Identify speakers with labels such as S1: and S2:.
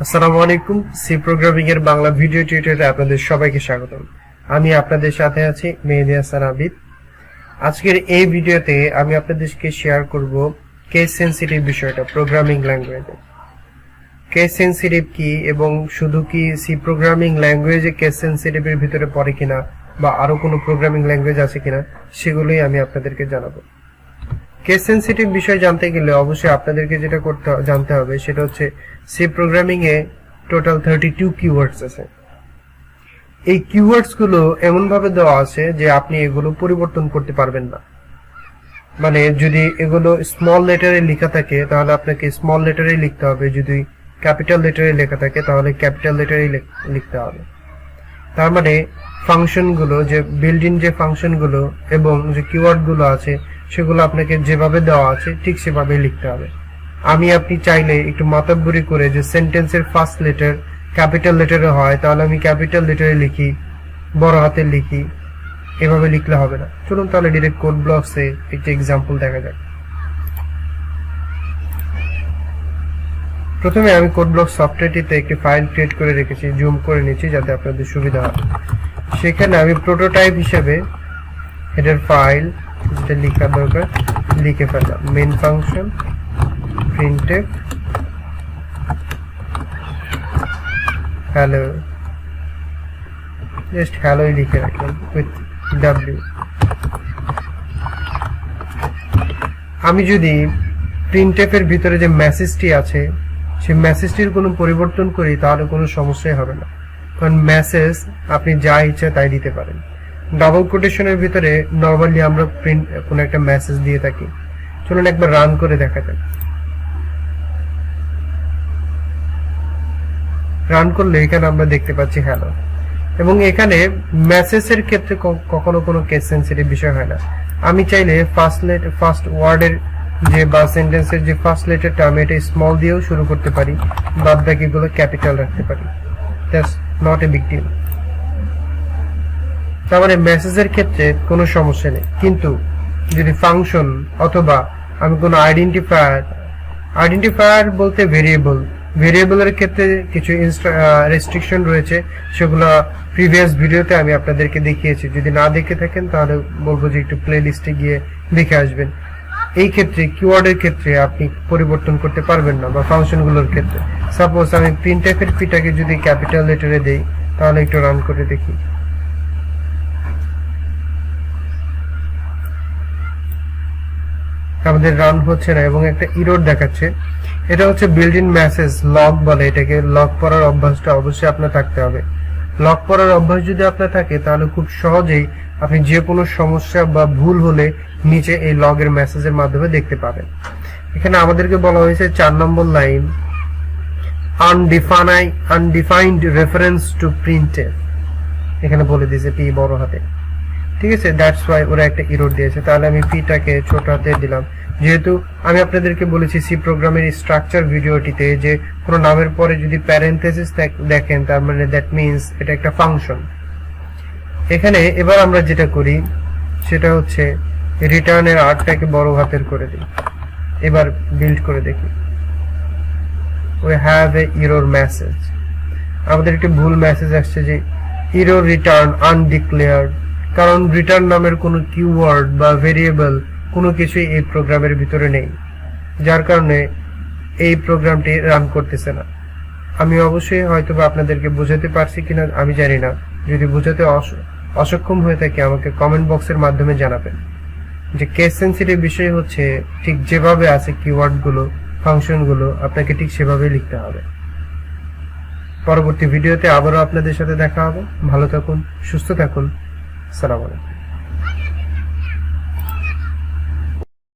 S1: আসসালামু আলাইকুম। C programming এর বাংলা ভিডিও টিউটোরিয়ালে আপনাদের সবাইকে স্বাগতম। আমি আপনাদের সাথে আছি মেহেদী হাসান আবিদ। আজকের এই ভিডিওতে আমি আপনাদেরকে শেয়ার করব কেস সেনসিটিভ বিষয়টা প্রোগ্রামিং ল্যাঙ্গুয়েজে। কেস সেনসিটিভ কি এবং শুধু কি সি প্রোগ্রামিং ল্যাঙ্গুয়েজে কেস সেনসিটিভের ভিতরে পড়ে কিনা বা আরো কোনো প্রোগ্রামিং ল্যাঙ্গুয়েজ আছে কিনা সেগুলোই আমি আপনাদেরকে জানাবো। কেস সেনসিটিভ বিষয় জানতে গেলে অবশ্যই আপনাদেরকে যেটা জানতে হবে সেটা হচ্ছে সি প্রোগ্রামিং এ টোটাল 32 কিওয়ার্ডস আছে। এই কিওয়ার্ডস গুলো এমন ভাবে দেওয়া আছে যে আপনি এগুলো পরিবর্তন করতে পারবেন না। মানে যদি এগুলো স্মল লেটারে লেখা থাকে তাহলে আপনাকে স্মল লেটারে লিখতে হবে, যদি ক্যাপিটাল লেটারে লেখা থাকে তাহলে ক্যাপিটাল লেটারে লিখতে হবে। তার মানে ফাংশন গুলো, যে বিল্ট ইন যে ফাংশন গুলো এবং যে কিওয়ার্ড গুলো আছে সেগুলো আপনাকে যেভাবে দেওয়া আছে ঠিক সেভাবে লিখতে হবে। আপনি চাইলে একটু মাতাব্বরি করে যে সেন্টেন্সের ফার্স্ট লেটার ক্যাপিটাল লেটারে হয় তাহলে আমি ক্যাপিটাল লেটারে লিখি, বড় হাতে লিখি, এভাবে লিখলে হবে না। চলুন তাহলে ডিরেক্ট কোড ব্লকসে একটা এক্সাম্পল দেখা যাক। প্রথমে আমি কোড ব্লক সফটওয়্যারটিতে একটি ফাইল ক্রিয়েট করে রেখেছি, জুম করে নিচ্ছি যাতে আপনাদের সুবিধা হয়। সেখানে আমি প্রোটোটাইপ হিসেবে হেডার ফাইল যেটা লেখা দরকার লিখে ফেললাম, main function printf hello, just hello লিখে রাখলাম with w। আমি যদি printf এর ভিতরে যে মেসেজটি আছে সেই মেসেজটির কোনো পরিবর্তন করি তাহলে কোনো সমস্যাই হবে না, কারণ মেসেজ আপনি যা ইচ্ছা তাই দিতে পারেন। ডাবল কোটেশনের ভিতরে নরমালি আমরা কোনো একটা মেসেজ দিয়ে থাকি। চলুন একবার রান করে দেখা যাক। রান করলে এখানে আমরা দেখতে পাচ্ছি হ্যালো, এবং এখানে মেসেজের ক্ষেত্রে কখনো কোনো কেস সেনসিটিভ বিষয় হয় না। আমি চাইলে ফার্স্ট ওয়ার্ডের যে বা সেন্টেন্সের যে ফার্স্ট লেটারটা আমি এটা স্মল দিয়েও শুরু করতে পারি, বাদ বাকিগুলো ক্যাপিটাল রাখতে পারি। That's not a big deal. তার মানে মেসেজের ক্ষেত্রে কোনো সমস্যা নেই। কিন্তু যদি ফাংশন অথবা আমি কোনো আইডেন্টিফায়ার বলতে ভেরিয়েবলের ক্ষেত্রে কিছু রেস্ট্রিকশন রয়েছে, সেগুলো প্রিভিয়াস ভিডিওতে আমি আপনাদেরকে দেখিয়েছি। যদি না দেখে থাকেন তাহলে বলবো যে একটু প্লে লিস্টে গিয়ে দেখে আসবেন। এই ক্ষেত্রে কিওয়ার্ডের ক্ষেত্রে আপনি পরিবর্তন করতে পারবেন না, বা ফাংশনগুলোর ক্ষেত্রে। সাপোজ আমি প্রিন্টএফ এর পিটাকে যদি ক্যাপিটাল লেটারে দেই তাহলে একটু রান করে দেখি। আমাদের রান হচ্ছে না এবং একটা এরর দেখাচ্ছে। এটা হচ্ছে বিল্ট ইন মেসেজ লগ বলে এটাকে। লগ পড়ার অভ্যাসটা অবশ্যই আপনার থাকতে হবে। লগ পড়ার অভ্যাস যদি আপনার থাকে তাহলে খুব সহজেই আপনি যে কোনো সমস্যা বা ভুল হলে নিচে এই লগের মেসেজের মাধ্যমে দেখতে পাবেন। এখানে আমাদেরকে বলা হয়েছে 4 নম্বর line, undefined reference to printf, এখানে বলে দিয়েছে পি বড় হাতে। ঠিক আছে, দ্যাটস ওয়াই ওরা একটা এরর দিয়েছে। তাহলে আমি পিটাকে ছোট হাতে দিলাম। যেহেতু আমি আপনাদেরকে বলেছি সি প্রোগ্রামের স্ট্রাকচার ভিডিওটিতে যে কোনো নামের পরে যদি প্যারেনথেসিস দেখেন তার মানে দ্যাট মিন্স এটা একটা ফাংশন। এখানে এবার আমরা যেটা করি সেটা হচ্ছে রিটার্নের আরটাকে বড় হাতের করে দিই। এবার বিল্ড করে দেখি। We have a error message. আমাদের একটি ভুল মেসেজ আসছে যে এরর রিটার্ন আনডিক্লেয়ার্ড, কারণ রিটার্ন নামের কোনো কিওয়ার্ড বা ভেরিয়েবল কোনো কিছুই এই প্রোগ্রামের ভিতরে নেই, যার কারণে এই প্রোগ্রামটি রান করতেছে না। আমি অবশ্যই হয়তো আপনাদেরকে বোঝাতে পারছি কিনা আমি জানি না। যদি বোঝাতে অসক্ষম হয়ে থাকে আমাকে কমেন্ট বক্সের মাধ্যমে জানাবেন। যে কেস সেনসিটিভ বিষয় হচ্ছে ঠিক যেভাবে আছে কিওয়ার্ডগুলো, ফাংশনগুলো আপনাকে ঠিক সেভাবে লিখতে হবে। পরবর্তী ভিডিওতে আবারও আপনাদের সাথে দেখা হবে। ভালো থাকুন, সুস্থ থাকুন। আসসালামু আলাইকুম।